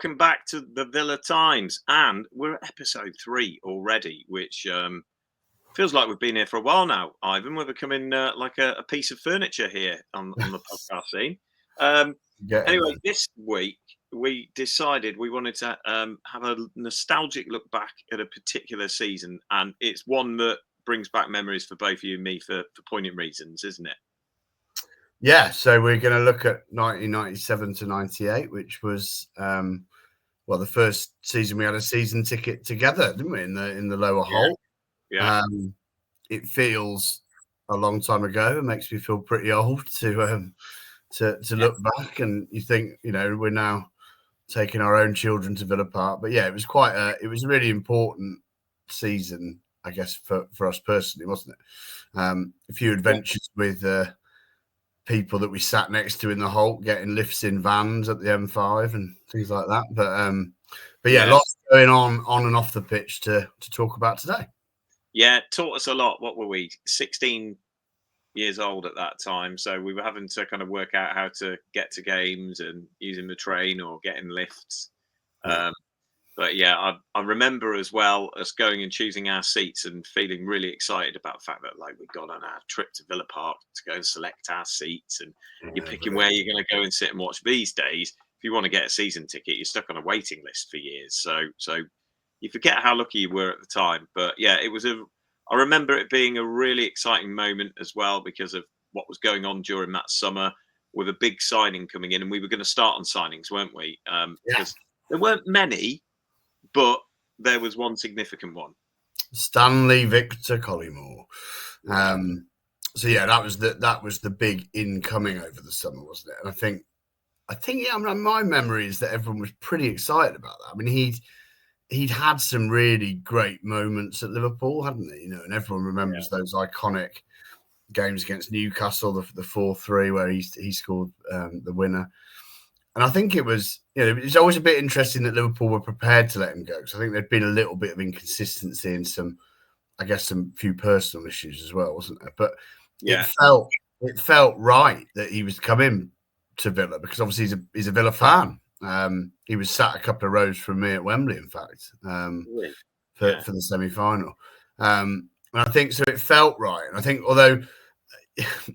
welcome back to the Villa Times. And we're at episode 3 already, which feels like we've been here for a while now, Ivan. We're becoming like a piece of furniture here on the podcast scene. Anyway, this week we decided we wanted to have a nostalgic look back at a particular season. And it's one that brings back memories for both you and me for poignant reasons, isn't it? Yeah, so we're going to look at 1997 to 98, which was the first season we had a season ticket together, didn't we? In the lower hole. Yeah. It feels a long time ago. It makes me feel pretty old to look back, and you think, we're now taking our own children to Villa Park. But yeah, it was it was a really important season, I guess, for us personally, wasn't it? A few adventures with people that we sat next to in the Holt, getting lifts in vans at the M5 and things like that. But yeah, lots going on and off the pitch to talk about today. Yeah, taught us a lot. What were we, 16 years old at that time? So we were having to kind of work out how to get to games and using the train or getting lifts. But yeah, I remember as well us going and choosing our seats and feeling really excited about the fact that we got on our trip to Villa Park to go and select our seats, and you're picking where you're going to go and sit and watch. These days, if you want to get a season ticket, you're stuck on a waiting list for years. So you forget how lucky you were at the time. But yeah, I remember it being a really exciting moment as well because of what was going on during that summer with a big signing coming in, and we were going to start on signings, weren't we? Because there weren't many. But there was one significant one. Stanley Victor Collymore. So yeah, that was the big incoming over the summer, wasn't it? And I think my memory is that everyone was pretty excited about that. I mean, he'd had some really great moments at Liverpool, hadn't he? And everyone remembers those iconic games against Newcastle, the 4-3 where he scored the winner. And I think it was, it's always a bit interesting that Liverpool were prepared to let him go. Because I think there'd been a little bit of inconsistency and some few personal issues as well, wasn't there? But it felt right that he was coming to Villa because obviously he's a Villa fan. He was sat a couple of rows from me at Wembley, in fact, for the semi-final. And I think so. It felt right. And I think although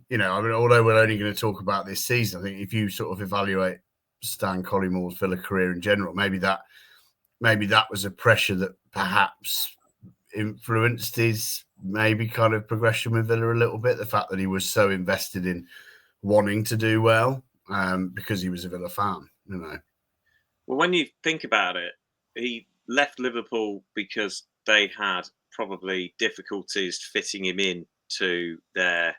we're only going to talk about this season, I think if you sort of evaluate Stan Collymore's Villa career in general, maybe that was a pressure that perhaps influenced his maybe kind of progression with Villa a little bit. The fact that he was so invested in wanting to do well because he was a Villa fan, Well, when you think about it, he left Liverpool because they had probably difficulties fitting him in to their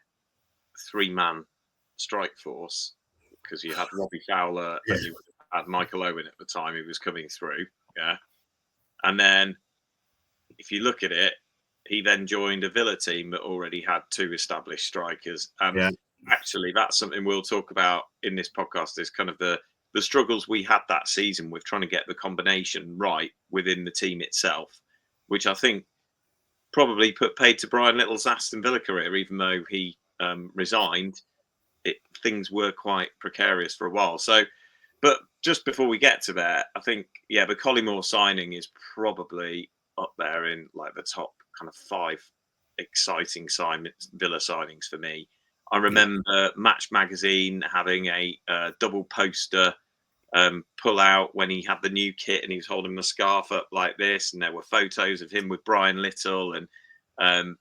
3-man strike force. Because you had Robbie Fowler and you had Michael Owen at the time who was coming through. Yeah. And then if you look at it, he then joined a Villa team that already had 2 established strikers. And actually, that's something we'll talk about in this podcast is kind of the struggles we had that season with trying to get the combination right within the team itself, which I think probably paid to Brian Little's Aston Villa career, even though he resigned. Things were quite precarious for a while. So, but just before we get to there, I think, the Collymore signing is probably up there in the top kind of 5 exciting Villa signings for me. I remember Match Magazine having a double poster pull out when he had the new kit and he was holding the scarf up like this, and there were photos of him with Brian Little, and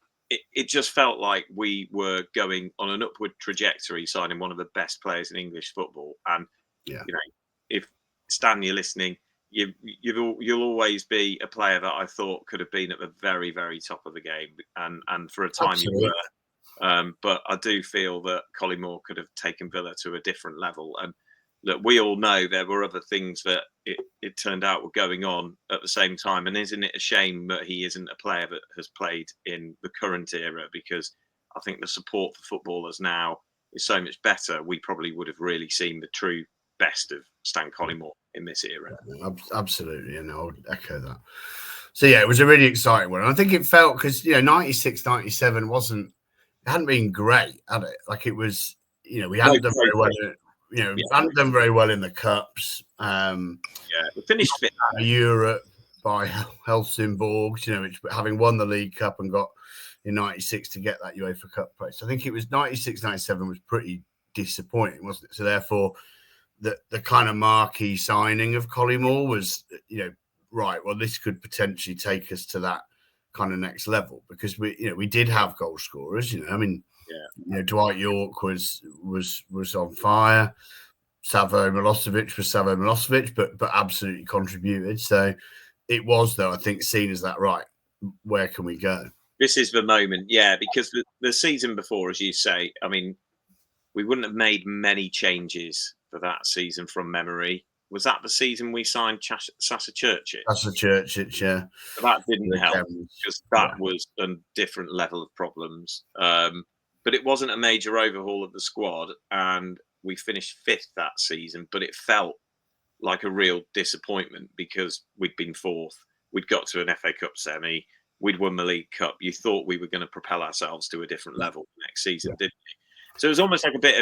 it just felt like we were going on an upward trajectory, signing one of the best players in English football. And if Stan, you're listening, you'll always be a player that I thought could have been at the very, very top of the game, and for a time you were. But I do feel that Collymore could have taken Villa to a different level. And look, we all know there were other things that it turned out were going on at the same time. And isn't it a shame that he isn't a player that has played in the current era? Because I think the support for footballers now is so much better. We probably would have really seen the true best of Stan Collymore in this era. Absolutely, and I would echo that. So yeah, it was a really exciting one. And I think it felt because 96, 97 hadn't been great, had it? Like it was, we hadn't done very well. hadn't done very well in the cups. We finished fifth. Europe by Helsingborg, which having won the League Cup and got in 96 to get that UEFA Cup place. I think it was 96, 97 was pretty disappointing, wasn't it? So therefore, the kind of marquee signing of Collymore was, right, well, this could potentially take us to that kind of next level, because we did have goal scorers. Dwight York was on fire. Savo Milosevic, but absolutely contributed. So it was, though, I think, seen as that, right, where can we go? This is the moment, because the season before, as you say, we wouldn't have made many changes for that season from memory. Was that the season we signed Sasa Churchill? Sasa Churchill, yeah. But that didn't help, because that was a different level of problems. But it wasn't a major overhaul of the squad, and we finished fifth that season. But it felt like a real disappointment, because we'd been fourth. We'd got to an FA Cup semi. We'd won the League Cup. You thought we were going to propel ourselves to a different level next season, didn't you? So it was almost like a bit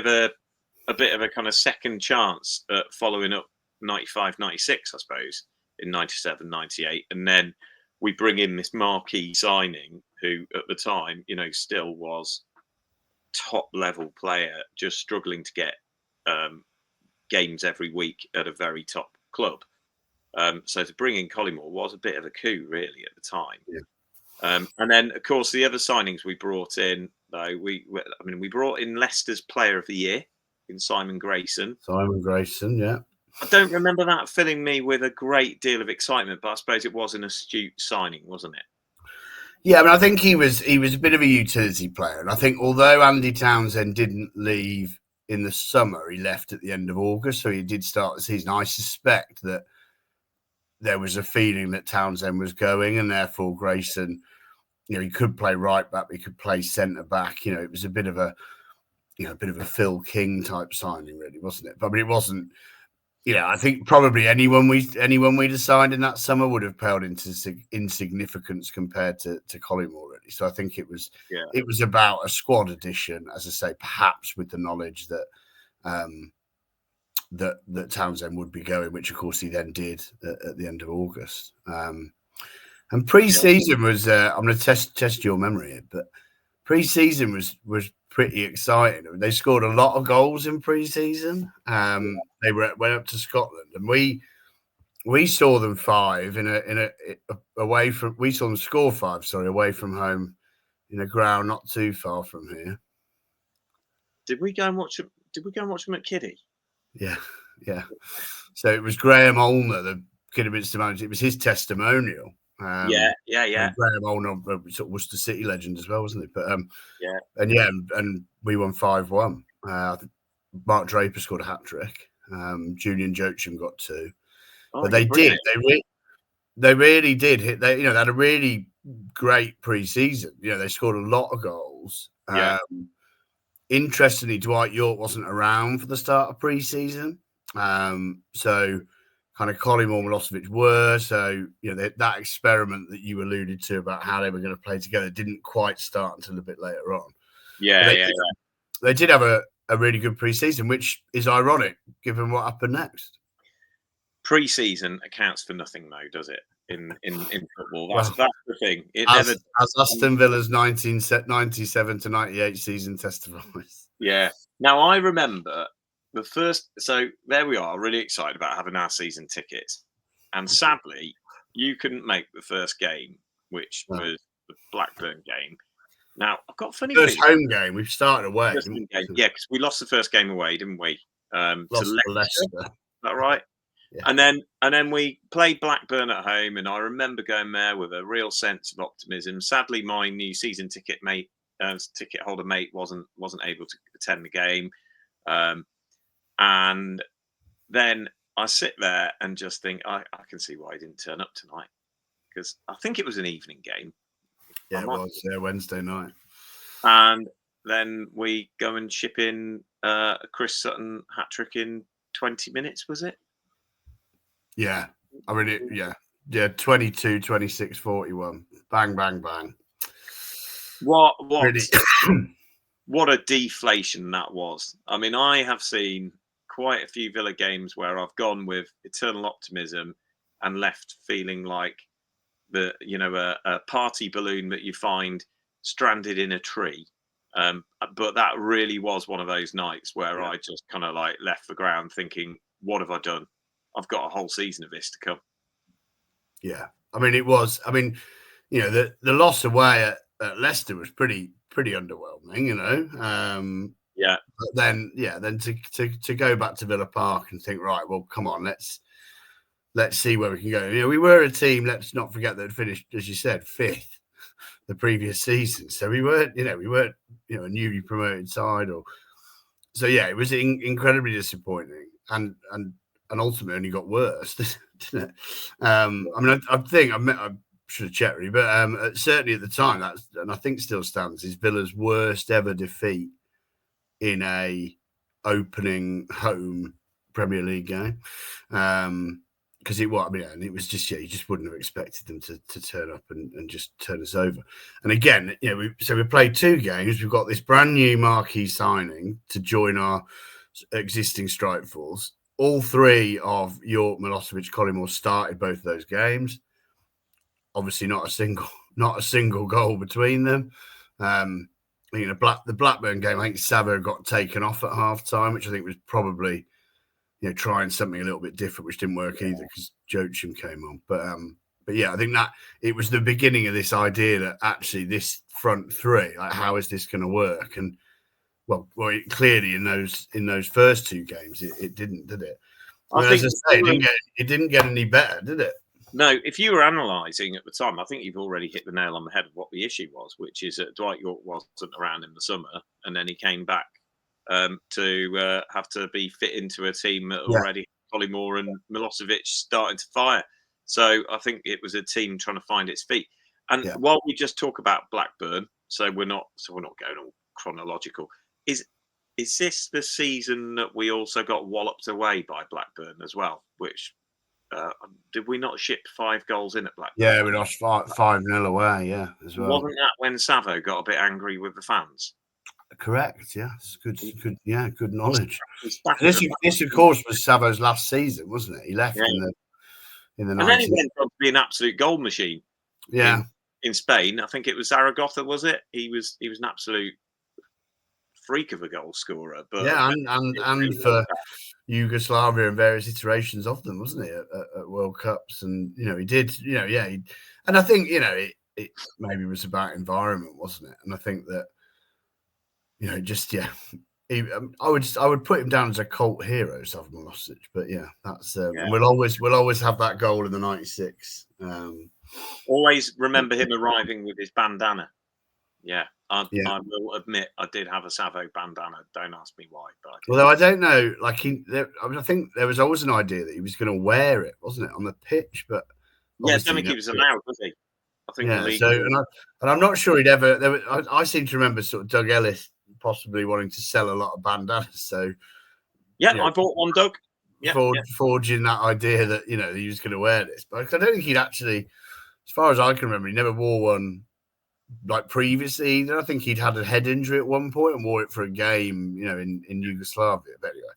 of a kind of second chance at following up 95, 96, I suppose, in 97, 98. And then we bring in this marquee signing who at the time, still was top level player, just struggling to get games every week at a very top club. So to bring in Collymore was a bit of a coup, really, at the time. Yeah. And then, of course, the other signings we brought in, though, we brought in Leicester's Player of the Year in Simon Grayson. Yeah. I don't remember that filling me with a great deal of excitement, but I suppose it was an astute signing, wasn't it? Yeah, I think he was a bit of a utility player, and I think although Andy Townsend didn't leave in the summer, he left at the end of August, so he did start the season. I suspect that there was a feeling that Townsend was going, and therefore Grayson, he could play right back, he could play centre back. It was a bit of a Phil King type signing, really, wasn't it? But it wasn't. I think probably anyone we'd assigned in that summer would have paled into insignificance compared to Collymore, really. So I think it was about a squad addition, as I say, perhaps with the knowledge that that Townsend would be going, which of course he then did at the end of August. And pre-season was I'm going to test your memory here, but pre-season was pretty exciting. They scored a lot of goals in pre-season. They went up to Scotland, and we saw them we saw them score 5, away from home in a ground not too far from here. Did we go and watch them at Kiddie? Yeah. So it was Graham Olner, the Kidderminster manager. It was his testimonial. Yeah. Graham Olner, sort of Worcester City legend as well, wasn't it? But and we won 5-1. Mark Draper scored a hat trick. Julian Joachim got 2. But they did. They really did hit. They had a really great pre-season. They scored a lot of goals. Interestingly, Dwight York wasn't around for the start of pre-season. So kind of Collymore and Milosevic were. So, that experiment that you alluded to about how they were going to play together didn't quite start until a bit later on. They did have a really good pre-season, which is ironic given what happened next. Pre-season accounts for nothing, though, does it? In football, that's the thing. As Aston Villa's 1997 to 98 season testifies. Yeah. Now I remember the first. So there we are, really excited about having our season tickets, and sadly, you couldn't make the first game, which was the Blackburn game. Now I've got funny. First home game. We've started away. Yeah, because we lost the first game away, didn't we? Lost to Leicester. Is that right? Yeah. And then we played Blackburn at home, and I remember going there with a real sense of optimism. Sadly, my new season ticket holder mate wasn't able to attend the game, and then I sit there and just think I can see why he didn't turn up tonight, because I think it was an evening game. Yeah, it was Wednesday night, and then we go and ship in a Chris Sutton hat trick in 20 minutes. Was it? Yeah, 22, 26, 41. Bang, bang, bang. What really? What a deflation that was. I have seen quite a few Villa games where I've gone with eternal optimism and left feeling like a party balloon that you find stranded in a tree. But that really was one of those nights where I just kind of like left the ground thinking, what have I done? I've got a whole season of this to come. Yeah. I mean, it was. I mean, the loss away at Leicester was pretty underwhelming. Yeah. But then to go back to Villa Park and think, right, well, come on, let's see where we can go. We were a team. Let's not forget that finished, as you said, 5th the previous season. So we weren't a newly promoted side, it was incredibly disappointing, and ultimately only got worse, didn't it? I mean, I think I should have checked really, but certainly at the time and I think still stands, is Villa's worst ever defeat in a opening home Premier League game. Because it was just you just wouldn't have expected them to turn up and just turn us over. And again, we played 2 games. We've got this brand new marquee signing to join our existing strike force. All 3 of York, Milosevic, Collymore started both of those games. Obviously, not a single goal between them. The Blackburn game, I think Savo got taken off at half time, which I think was probably trying something a little bit different, which didn't work either because Joachim came on. But yeah, I think that it was the beginning of this idea that actually this front 3, like, how is this going to work? And well, clearly in those first 2 games, it didn't, did it? Well, as I say, it didn't get any better, did it? No, if you were analysing at the time, I think you've already hit the nail on the head of what the issue was, which is that Dwight York wasn't around in the summer, and then he came back to have to be fit into a team that already had Collymore and Milosevic starting to fire. So I think it was a team trying to find its feet. And while we just talk about Blackburn, so we're not going all chronological. Is this the season that we also got walloped away by Blackburn as well? Which did we not ship 5 goals in at Blackburn? Yeah, we lost 5-0 away. Yeah, as well. Wasn't that when Savo got a bit angry with the fans? Correct. Yeah, it's good. Yeah, good knowledge. This, of course, was Savo's last season, wasn't it? He left in the 90s. And then he went on to be an absolute goal machine. Yeah. In Spain, I think it was Zaragoza, was it? He was an absolute freak of a goal scorer. But and for Yugoslavia and various iterations of them, wasn't he, at World Cups? And he did. And I think it maybe was about environment, wasn't it? And I think that I would put him down as a cult hero, Savo Milosevic. But that's and we'll always have that goal in the 96. Always remember him arriving with his bandana. I will admit I did have a Savo bandana. Don't ask me why. But although I don't know, I think there was always an idea that he was going to wear it, wasn't it, on the pitch? But I don't think he was allowed, was he? I think the league. So and I'm not sure he'd ever. I seem to remember sort of Doug Ellis possibly wanting to sell a lot of bandanas. So I bought one, Doug. Forging that idea that he was going to wear this, but I don't think he'd actually, as far as I can remember, he never wore one like previously. I don't think he'd had a head injury at one point and wore it for a game, in Yugoslavia. But anyway,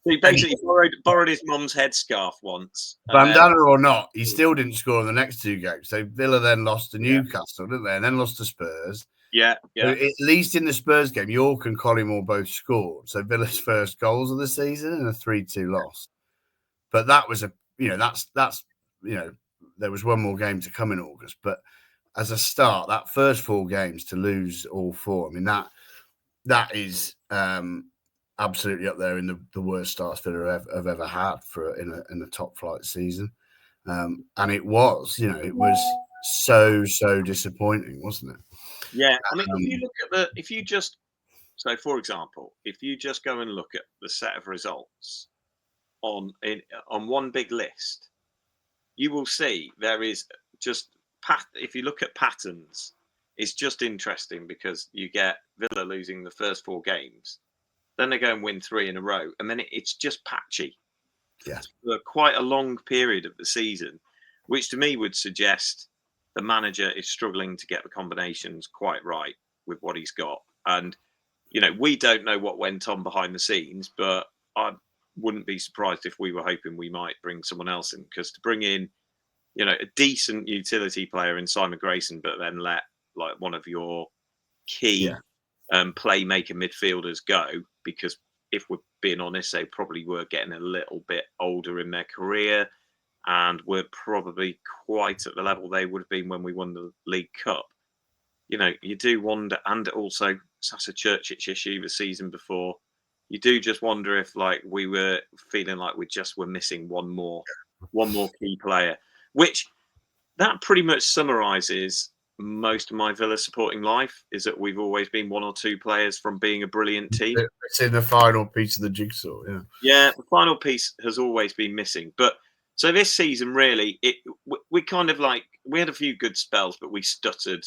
he basically borrowed his mum's headscarf once. Bandana or not, he still didn't score in the next 2 games. So Villa then lost to Newcastle, didn't they? And then lost to Spurs. Yeah. So at least in the Spurs game, York and Collymore both scored. So Villa's first goals of the season and a 3-2 loss. But that was there was one more game to come in August. But as a start, that first 4 games to lose all 4, I mean that is absolutely up there in the worst starts Villa have ever had in a top flight season. And it was so disappointing, wasn't it? Yeah, I mean, if you look at for example, if you just go and look at the set of results on one big list, you will see there is just if you look at patterns, it's just interesting because you get Villa losing the first 4 games, then they go and win 3 in a row, and then it's just patchy. Yeah, for quite a long period of the season, which to me would suggest the manager is struggling to get the combinations quite right with what he's got. And, we don't know what went on behind the scenes, but wouldn't be surprised if we were hoping we might bring someone else in, because to bring in, a decent utility player in Simon Grayson, but then let like one of your key playmaker midfielders go, because if we're being honest, they probably were getting a little bit older in their career and were probably quite at the level they would have been when we won the League Cup. You do wonder, and also Sasa Churchic's issue the season before, you do just wonder if like we were feeling like we just were missing one more key player, which that pretty much summarises most of my Villa supporting life, is that we've always been one or two players from being a brilliant team. It's in the final piece of the jigsaw, Yeah, the final piece has always been missing. But so this season, really, we kind of like, we had a few good spells, but we stuttered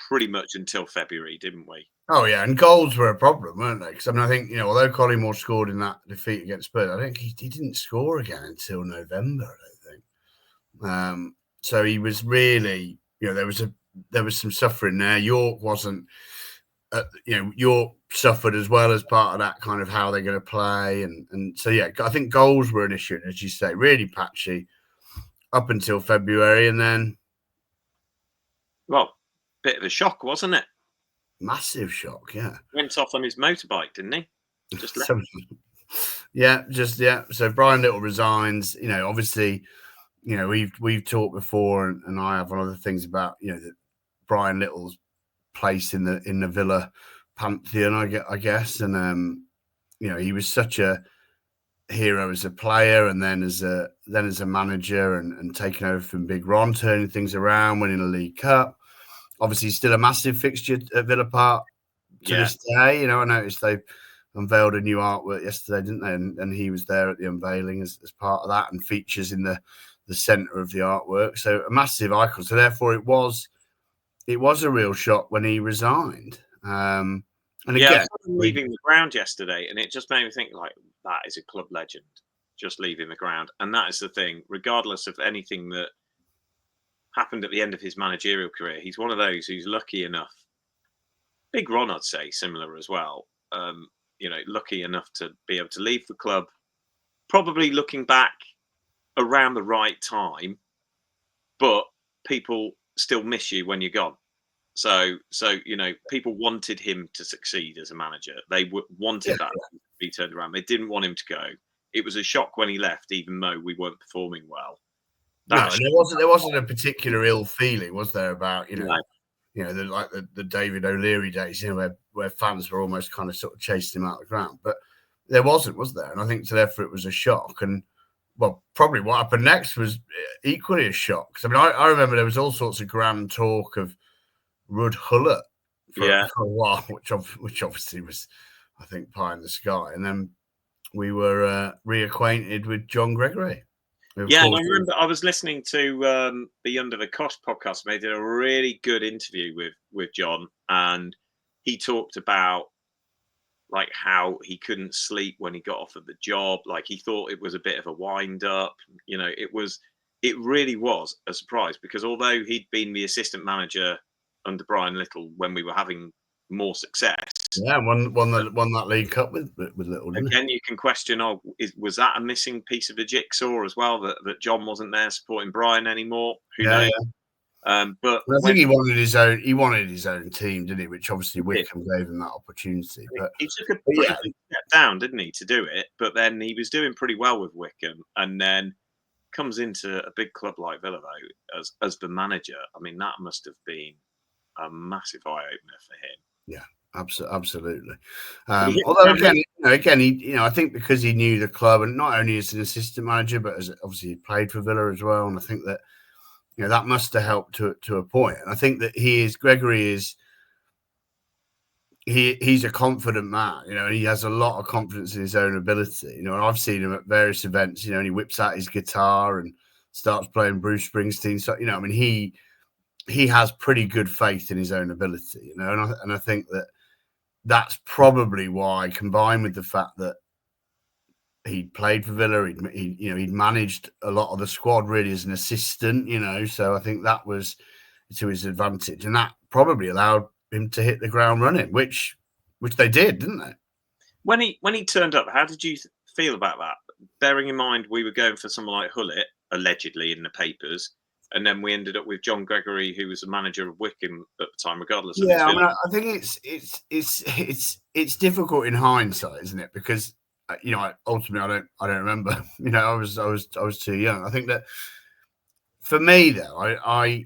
pretty much until February, didn't we? Oh yeah, and goals were a problem, weren't they? Because I think although Collymore scored in that defeat against Spurs, I think he didn't score again until November. I don't think. So he was really, there was some suffering there. York wasn't, York suffered as well as part of that kind of how they're going to play, and so yeah, I think goals were an issue, and as you say, really patchy up until February, and then, well, bit of a shock, wasn't it? Massive shock, yeah. Went off on his motorbike, didn't he? Just left. So Brian Little resigns. Obviously, we've talked before, and I have on other things about that Brian Little's place in the Villa pantheon, I guess, and he was such a hero as a player, and then as a manager, and taking over from Big Ron, turning things around, winning a League Cup. Obviously, still a massive fixture at Villa Park to this day. I noticed they unveiled a new artwork yesterday, didn't they? And he was there at the unveiling as part of that, and features in the centre of the artwork. So a massive icon. So therefore, it was a real shock when he resigned. And again, I saw him leaving the ground yesterday, and it just made me think, like, that is a club legend, just leaving the ground. And that is the thing, regardless of anything that happened at the end of his managerial career, he's one of those who's lucky enough. Big Ron, I'd say, similar as well. Lucky enough to be able to leave the club, probably looking back around the right time, but people still miss you when you're gone. So people wanted him to succeed as a manager. They wanted that to be turned around. They didn't want him to go. It was a shock when he left, even though we weren't performing well. No, there wasn't a particular ill feeling, was there, about the David O'Leary days, where fans were almost kind of sort of chasing him out of the ground. But there wasn't, was there? And I think therefore it was a shock. And well, probably what happened next was equally a shock. I mean, I remember there was all sorts of grand talk of Ruud Gullit for a while, which obviously was, I think, pie in the sky. And then we were reacquainted with John Gregory. Yeah, and I remember I was listening to the Under the Cost podcast. They did a really good interview with John, and he talked about like how he couldn't sleep when he got offered the job. Like he thought it was a bit of a wind up. It really was a surprise, because although he'd been the assistant manager under Brian Little when we were having more success. Yeah, won that League Cup with Little. Again, you can question, was that a missing piece of the jigsaw as well, that John wasn't there supporting Brian anymore? Who knows? Yeah. But I think he wanted his own. He wanted his own team, didn't he? Which obviously Wickham gave him that opportunity. But he took a pretty big step down, didn't he, to do it? But then he was doing pretty well with Wickham, and then comes into a big club like Villa though as the manager. I mean, that must have been a massive eye opener for him. Yeah. Absolutely. Although again, he, I think because he knew the club, and not only as an assistant manager, but as obviously he played for Villa as well. And I think that that must have helped to a point. And I think that Gregory is he's a confident man, and he has a lot of confidence in his own ability. And I've seen him at various events, and he whips out his guitar and starts playing Bruce Springsteen. So I mean he has pretty good faith in his own ability, and I think that's probably why, combined with the fact that he'd played for Villa, he'd managed a lot of the squad really as an assistant, so I think that was to his advantage, and that probably allowed him to hit the ground running, which they did, didn't they? When he turned up, how did you feel about that? Bearing in mind we were going for someone like Hullett, allegedly in the papers, and then we ended up with John Gregory, who was the manager of Wycombe at the time, regardless of his Yeah, I mean, feelings. I think it's difficult in hindsight, isn't it? Because ultimately, I don't remember. I was too young. I think that for me, though, I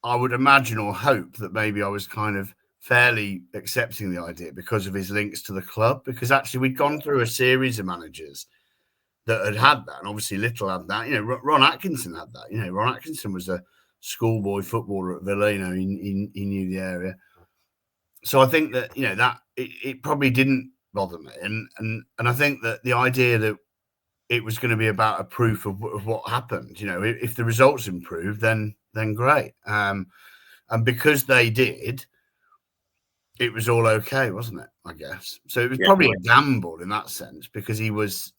would imagine or hope that maybe I was kind of fairly accepting the idea because of his links to the club. Because actually, we'd gone through a series of managers that had that, and obviously Little had that. Ron Atkinson had that. Ron Atkinson was a schoolboy footballer at Villa. He knew the area. So I think that that it probably didn't bother me, and I think that the idea that it was going to be about a proof of what happened. If the results improved, then great. And because they did, it was all okay, wasn't it? I guess so. It was probably a gamble in that sense because he was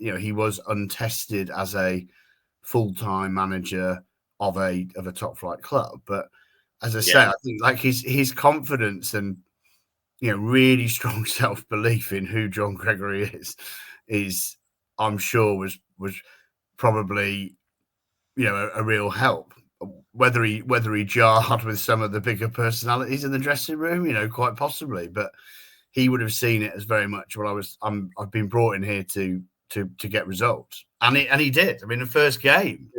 untested as a full-time manager of a top flight club. But as I say, I think like his confidence and really strong self-belief in who John Gregory is I'm sure was probably a real help. Whether he jarred with some of the bigger personalities in the dressing room, quite possibly, but he would have seen it as very much I've been brought in here to get results, and he did. I mean, the first game,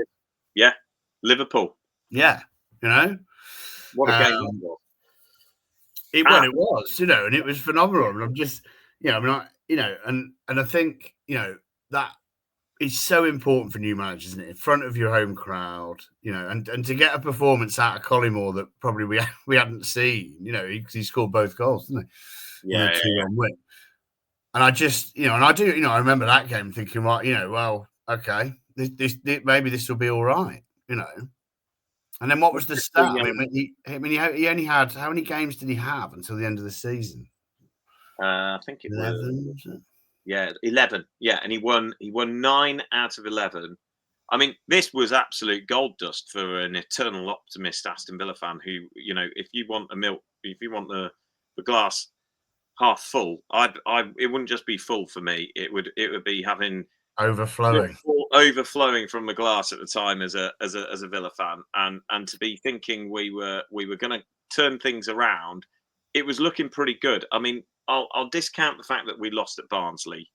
Liverpool, what a game that was. It was, and it was phenomenal. And I'm just, and I think, that is so important for new managers, isn't it? In front of your home crowd, and to get a performance out of Collymore that probably we hadn't seen, he scored both goals, didn't he? Yeah. 2-1 win. And I just, and I do, I remember that game thinking, right, well, okay, this maybe this will be all right, And then what was the stat? I mean, he only had, how many games did he have until the end of the season? I think it 11. was 11. Yeah, and he won 9 out of 11. I mean, this was absolute gold dust for an eternal optimist Aston Villa fan who, if you want the glass half full, it wouldn't just be full for me. It would be having overflowing from the glass at the time as a Villa fan, and to be thinking we were going to turn things around. It was looking pretty good. I mean, I'll discount the fact that we lost at Barnsley.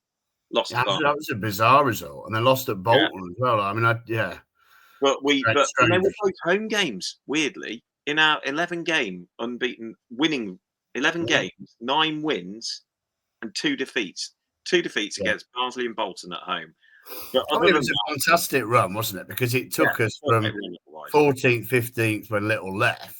That was a bizarre result, and they lost at Bolton as well. I mean, But and they were both home games. Weirdly, in our 11-game unbeaten winning 11 games, 9 wins and 2 defeats. 2 defeats against Barnsley and Bolton at home. But it was a fantastic run, wasn't it? Because it took us from 14th, 15th when Little left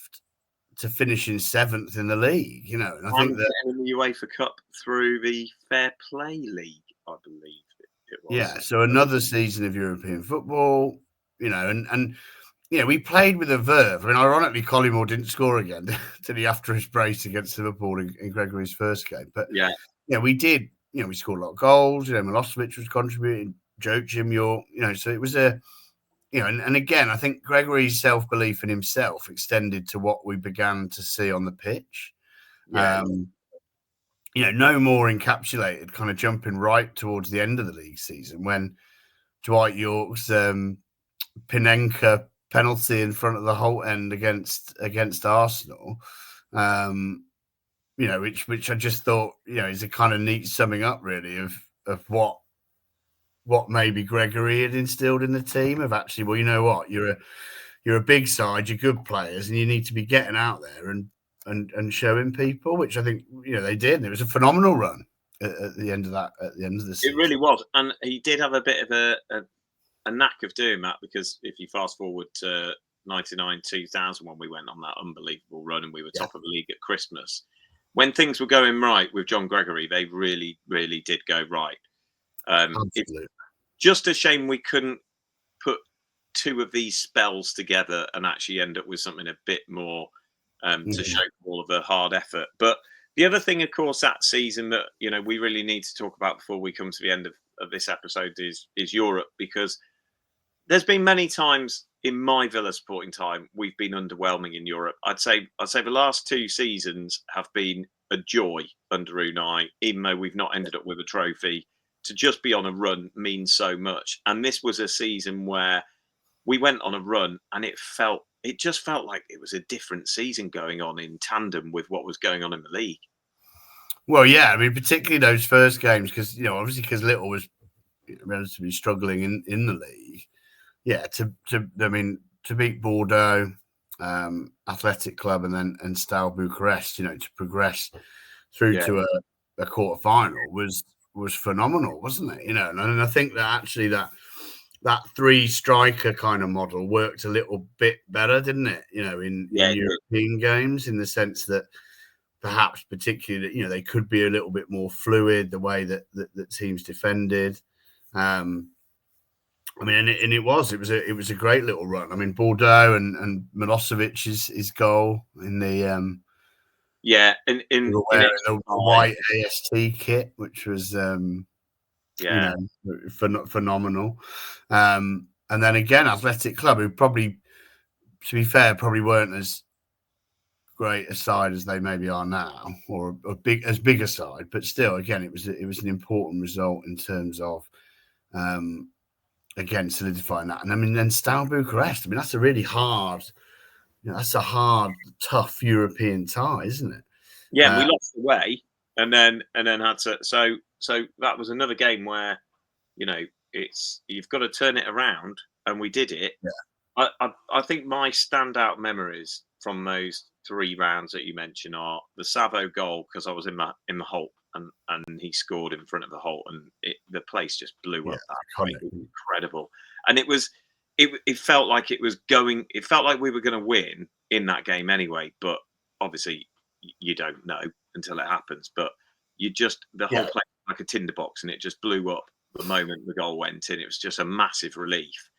to finishing 7th in the league, and I think that in the UEFA Cup through the Fair Play League, I believe it was. Yeah, so another season of European football, and we played with a verve. I mean, ironically, Collymore didn't score again till after his brace against Liverpool in Gregory's first game. But we did. We scored a lot of goals. Milosevic was contributing. Jim York. So it was and again, I think Gregory's self-belief in himself extended to what we began to see on the pitch. No more encapsulated, kind of jumping right towards the end of the league season when Dwight York's Pinenka penalty in front of the Holt end against Arsenal, which I just thought, is a kind of neat summing up really of what maybe Gregory had instilled in the team of actually, well, you know what, you're a big side, you're good players, and you need to be getting out there and showing people, which I think they did. And it was a phenomenal run at the end of the season. It really was, and he did have a bit of a knack of doing that, because if you fast forward to 99-2000 when we went on that unbelievable run and we were top of the league at Christmas, when things were going right with John Gregory, they really, really did go right. It's just a shame we couldn't put 2 of these spells together and actually end up with something a bit more to show all of the hard effort. But the other thing, of course, that season that we really need to talk about before we come to the end of this episode is Europe, because there's been many times in my Villa supporting time we've been underwhelming in Europe. I'd say the last 2 seasons have been a joy under Unai, even though we've not ended up with a trophy. to just be on a run means so much. And this was a season where we went on a run, and it just felt like it was a different season going on in tandem with what was going on in the league. Well, yeah, I mean, particularly those first games, because obviously because Little was relatively struggling in the league. Yeah, to beat Bordeaux, Athletic Club, and Steaua Bucharest, to progress through to a quarter final was phenomenal, wasn't it? And I think that actually that three striker kind of model worked a little bit better, didn't it? In European games, in the sense that perhaps particularly that they could be a little bit more fluid the way that teams defended. I mean, and it was a great little run. I mean, Bordeaux and Milosevic's goal in the in the white AST kit, which was phenomenal. And then again, Athletic Club, who probably, to be fair, probably weren't as great a side as they maybe are now, or big a side, but still, again, it was an important result in terms of again solidifying that. And I mean, then Steaua Bucharest, I mean, that's a really hard, that's a hard, tough European tie, isn't it? Yeah, and we lost away, and then had to. So that was another game where, you've got to turn it around, and we did it. Yeah. I think my standout memories from those 3 rounds that you mentioned are the Savo goal, because I was in the Holt, and he scored in front of the Holt, and the place just blew up. That night. It was incredible, and it felt like it was going. It felt like we were going to win in that game anyway, but obviously you don't know until it happens. But the whole place was like a tinderbox, and it just blew up the moment the goal went in. It was just a massive relief.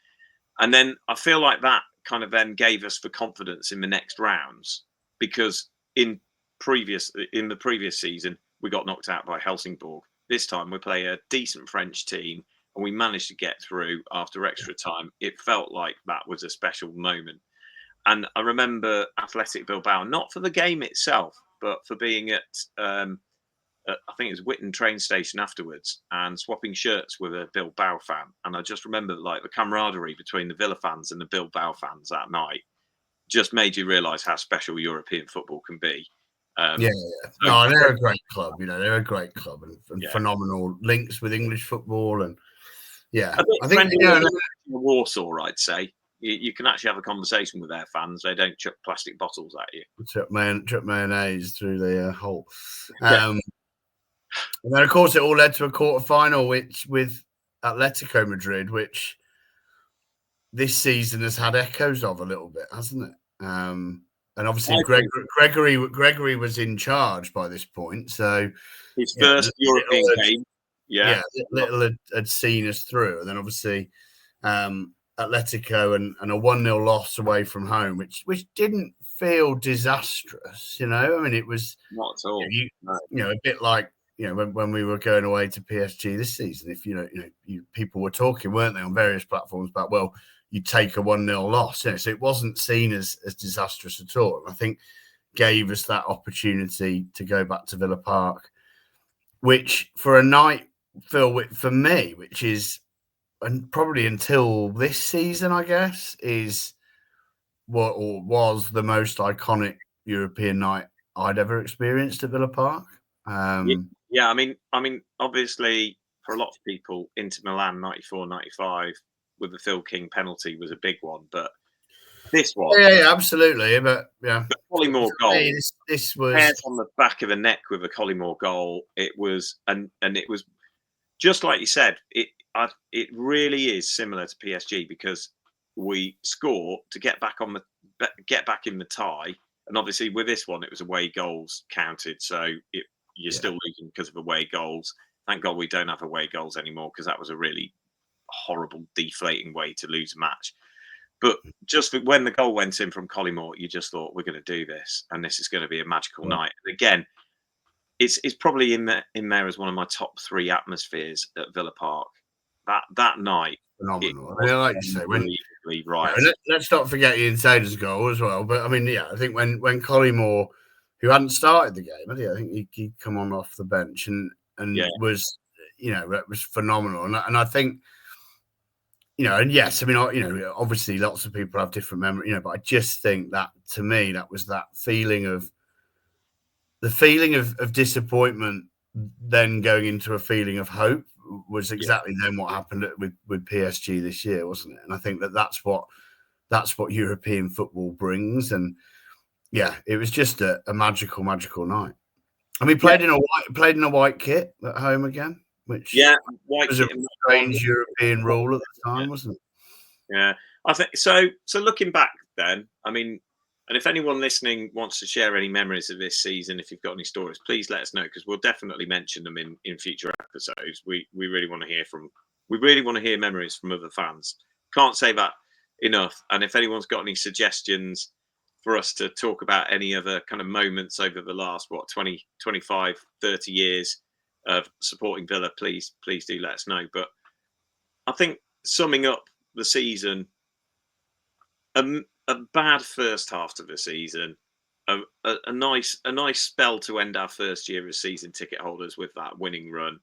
And then I feel like that kind of then gave us the confidence in the next rounds, because in the previous season we got knocked out by Helsingborg. This time we play a decent French team, and we managed to get through after extra time. It felt like that was a special moment. And I remember Athletic Bilbao, not for the game itself, but for being at I think it was Witten train station afterwards, and swapping shirts with a Bilbao fan. And I just remember like the camaraderie between the Villa fans and the Bilbao fans that night just made you realise how special European football can be. No, they're a great club. They're a great club, and phenomenal links with English football. And I think Warsaw, I'd say. You can actually have a conversation with their fans. They don't chuck plastic bottles at you. Chuck mayonnaise through the hole. And then, of course, it all led to a quarter final, which with Atletico Madrid, which this season has had echoes of a little bit, hasn't it? And obviously, Gregory was in charge by this point, so his first European game. Little had seen us through, and then obviously Atletico and a 1-0 loss away from home, which didn't feel disastrous. I mean, it was not at all. A bit like when we were going away to PSG this season. If people were talking, weren't they, on various platforms about, well, you take a 1-0 loss, so it wasn't seen as disastrous at all. And I think gave us that opportunity to go back to Villa Park, which for a night, Phil, for me, which is, and probably until this season, I guess, is what was the most iconic European night I'd ever experienced at Villa Park. I mean, obviously, for a lot of people, Inter Milan 94-95 with the Phil King penalty was a big one, but this one, absolutely, but the Collymore goal, this was on the back of the neck with a Collymore goal. It was, and it was just like you said. It really is similar to PSG, because we score to get back in the tie, and obviously with this one it was away goals counted, so you're still losing because of away goals. Thank God we don't have away goals anymore, because that was a really horrible, deflating way to lose a match. But just when the goal went in from Collymore, you just thought, we're going to do this, and this is going to be a magical night. And again, it's probably in there as one of my top 3 atmospheres at Villa Park. That night, phenomenal. I mean, like you say, right. Let's not forget Ian Taylor's goal as well. But I mean, I think when Collymore, who hadn't started the game, I think he'd come on off the bench and was, it was phenomenal. And I think, and yes, I mean, obviously lots of people have different memory, but I just think that, to me, that was that feeling of disappointment, then going into a feeling of hope, was exactly then what happened with PSG this year, wasn't it? And I think that's what European football brings. And yeah, it was just a magical night. And we played in a white kit at home again, which white was kit a strange European rule at the time, wasn't it? Yeah, I think so. So looking back, then, I mean, and if anyone listening wants to share any memories of this season, if you've got any stories, please let us know, because we'll definitely mention them in future episodes. We really want to hear memories from other fans. Can't say that enough. And if anyone's got any suggestions for us to talk about any other kind of moments over the last 20, 25, 30 years of supporting Villa, please do let us know. But I think, summing up the season, a bad first half to the season, a nice spell to end our first year as season ticket holders with that winning run.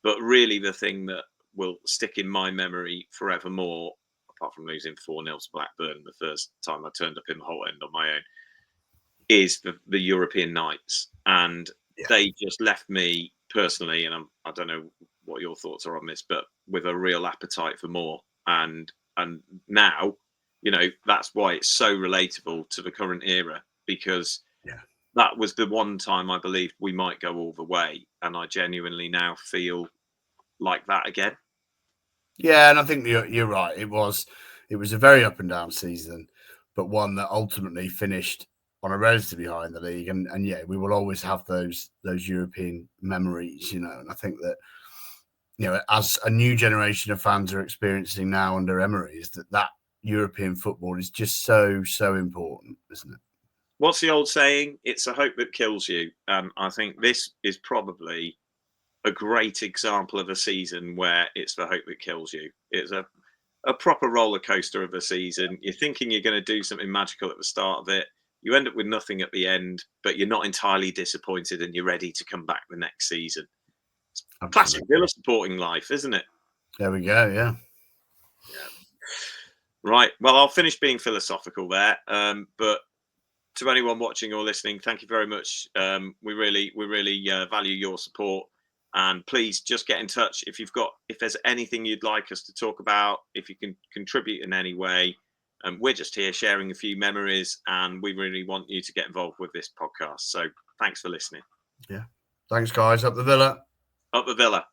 But really, the thing that will stick in my memory forevermore, apart from losing 4-0 to Blackburn the first time I turned up in the whole end on my own, is the European nights. And they just left me personally, and I don't know what your thoughts are on this, but with a real appetite for more. And now, that's why it's so relatable to the current era, because that was the one time I believed we might go all the way, and I genuinely now feel like that again. Yeah, and I think you're right. It was a very up and down season, but one that ultimately finished on a relatively high in the league. And we will always have those European memories, and I think that, as a new generation of fans are experiencing now under Emery, is that European football is just so important, isn't it? What's the old saying? It's a hope that kills you. I think this is probably a great example of a season where it's the hope that kills you. It's a proper roller coaster of a season. You're thinking you're going to do something magical at the start of it. You end up with nothing at the end, but you're not entirely disappointed, and you're ready to come back the next season. Classic Villa supporting life, isn't it? There we go. Yeah. Right. Well, I'll finish being philosophical there. But to anyone watching or listening, thank you very much. We really value your support. And please just get in touch if there's anything you'd like us to talk about, if you can contribute in any way. We're just here sharing a few memories, and we really want you to get involved with this podcast. So thanks for listening. Yeah. Thanks, guys. Up the Villa. Up the Villa.